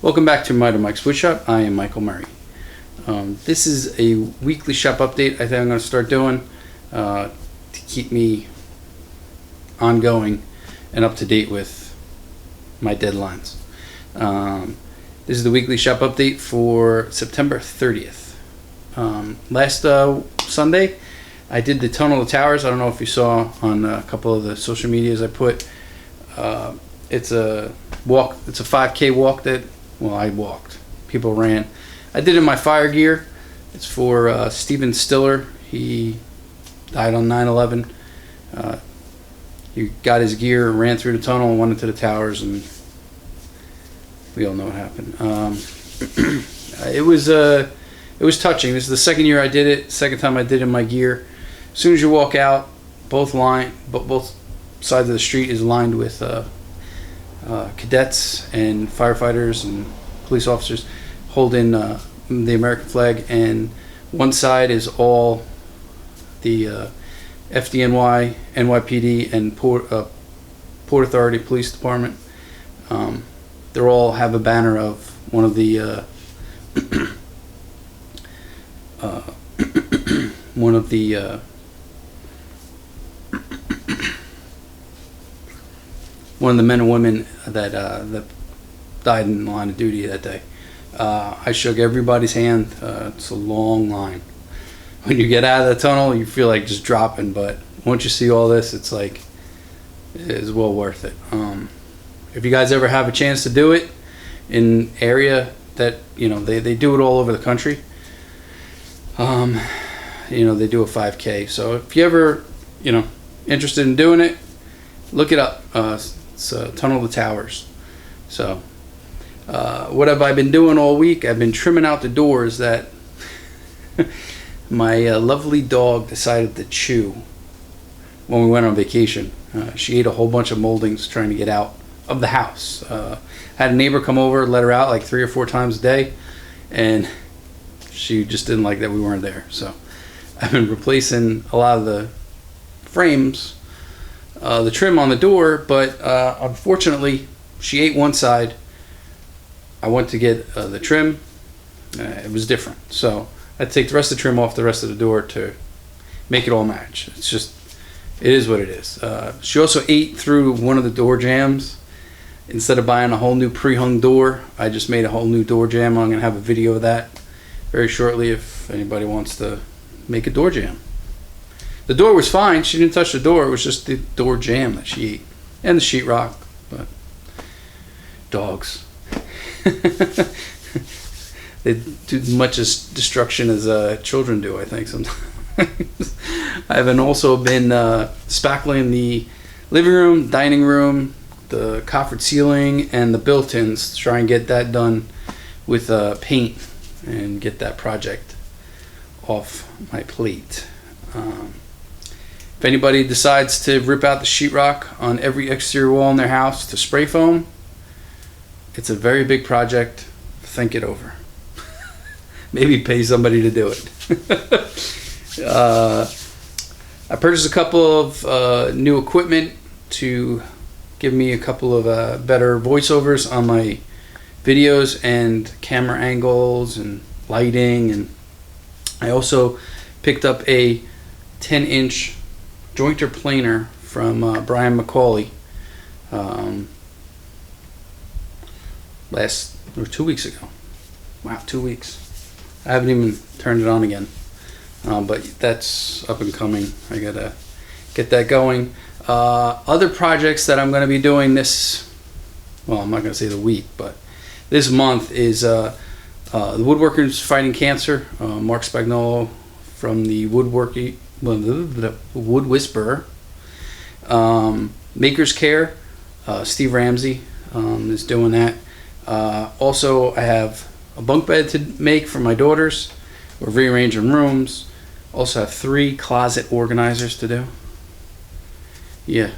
Welcome back to Mike's Woodshop. I am Michael Murray. This is a weekly shop update I think I'm going to start doing to keep me ongoing and up to date with my deadlines. This is the weekly shop update for September 30th. Last Sunday I did the Tunnel of the Towers. I don't know if you saw on a couple of the social medias I put. It's a walk. It's a 5K walk that, well, I walked. People ran. I did it in my fire gear. It's for Steven Stiller. He died on 9/11. He got his gear, ran through the tunnel, and went into the towers, and we all know what happened. It was touching. This is the second year I did it. Second time I did it in my gear. As soon as you walk out, both sides of the street is lined with cadets and firefighters and police officers holding the American flag, and one side is all the FDNY, NYPD, and Port Authority Police Department. They all have a banner of one of the men and women that died in the line of duty that day. I shook everybody's hand. It's a long line. When you get out of the tunnel, you feel like just dropping, but once you see all this, it's like, it's well worth it. If you guys ever have a chance to do it in area that, they do it all over the country. They do a 5K. So if you ever, interested in doing it, look it up. It's Tunnel of the Towers. So what have I been doing all week? I've been trimming out the doors that my lovely dog decided to chew when we went on vacation. She ate a whole bunch of moldings trying to get out of the house. Had a neighbor come over, let her out like 3 or 4 times a day, and she just didn't like that we weren't there. So I've been replacing a lot of the frames, the trim on the door, but unfortunately she ate one side. I went to get the trim. It was different, so I had to take the rest of the trim off the rest of the door to make it all match. It is what it is. She also ate through one of the door jambs. Instead of buying a whole new pre-hung door, I just made a whole new door jamb. I'm going to have a video of that very shortly if anybody wants to make a door jamb. The door was fine. She didn't touch the door. It was just the door jamb that she ate. And the sheetrock. But dogs. They do as much as destruction as children do, I think, sometimes. I've also been spackling the living room, dining room, the coffered ceiling, and the built-ins to try and get that done with paint and get that project off my plate. If anybody decides to rip out the sheetrock on every exterior wall in their house to spray foam, it's a very big project. Think it over. Maybe pay somebody to do it. I purchased a couple of new equipment to give me a couple of better voiceovers on my videos and camera angles and lighting. And I also picked up a 10-inch jointer planer from Brian McCauley 2 weeks ago. Wow, 2 weeks. I haven't even turned it on again, but that's up and coming. I gotta get that going. Other projects that I'm going to be doing I'm not going to say the week, but this month is the Woodworkers Fighting Cancer. Mark Spagnolo from the Wood Whisperer. Maker's Care, Steve Ramsey is doing that. Also, I have a bunk bed to make for my daughters. We're rearranging rooms. Also have 3 closet organizers to do. Yeah,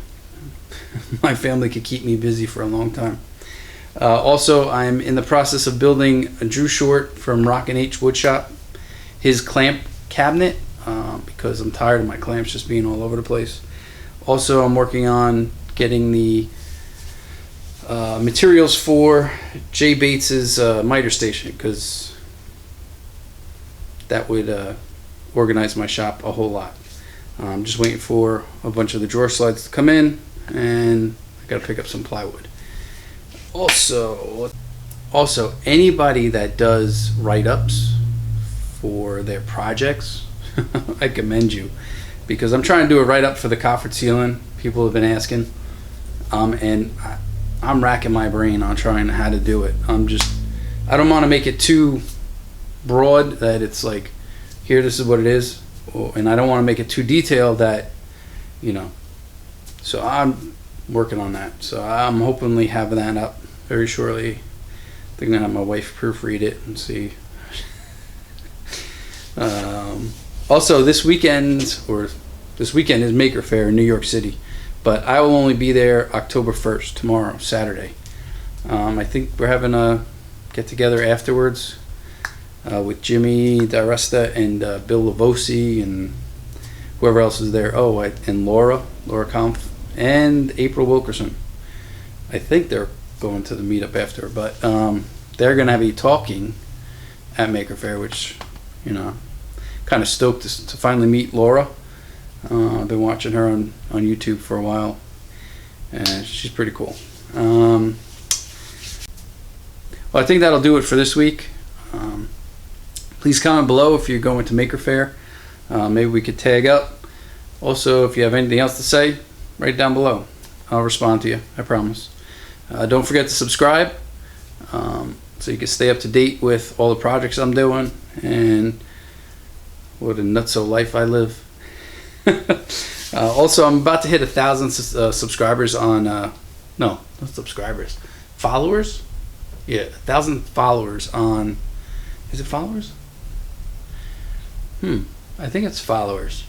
my family could keep me busy for a long time. Also, I'm in the process of building a Drew Short from Rockin' H Woodshop, his clamp cabinet, because I'm tired of my clamps just being all over the place. Also, I'm working on getting the materials for Jay Bates's miter station, because that would organize my shop a whole lot. I'm just waiting for a bunch of the drawer slides to come in, and I gotta pick up some plywood. Also, anybody that does write-ups for their projects, I commend you, because I'm trying to do a write-up for the coffered ceiling. People have been asking, and I'm racking my brain on trying how to do it. I don't want to make it too broad that it's like, here, this is what it is, and I don't want to make it too detailed that, so I'm working on that. So I'm hopefully having that up very shortly. I think I'm gonna have my wife proofread it and see. Also, this weekend is Maker Faire in New York City, but I will only be there October 1st, tomorrow, Saturday. I think we're having a get together afterwards with Jimmy DaResta and Bill Lavosi and whoever else is there. Oh, and Laura Kampf and April Wilkerson. I think they're going to the meetup after, but they're going to be talking at Maker Faire, which, kind of stoked to finally meet Laura. I've been watching her on YouTube for a while, and she's pretty cool. Well, I think that'll do it for this week. Please comment below if you're going to Maker Faire. Maybe we could tag up. Also, if you have anything else to say, write it down below. I'll respond to you, I promise. Don't forget to subscribe so you can stay up to date with all the projects I'm doing and what a nutso life I live. Also, I'm about to hit 1,000 subscribers on no, not subscribers, followers. Yeah, 1,000 followers on, is it followers? I think it's followers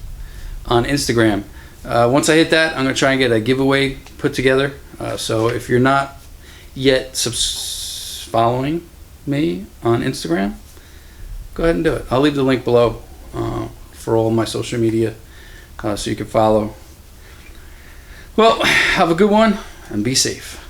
on Instagram. Once I hit that, I'm gonna try and get a giveaway put together. So if you're not yet following me on Instagram, go ahead and do it. I'll leave the link below for all my social media so you can follow. Well, have a good one and be safe.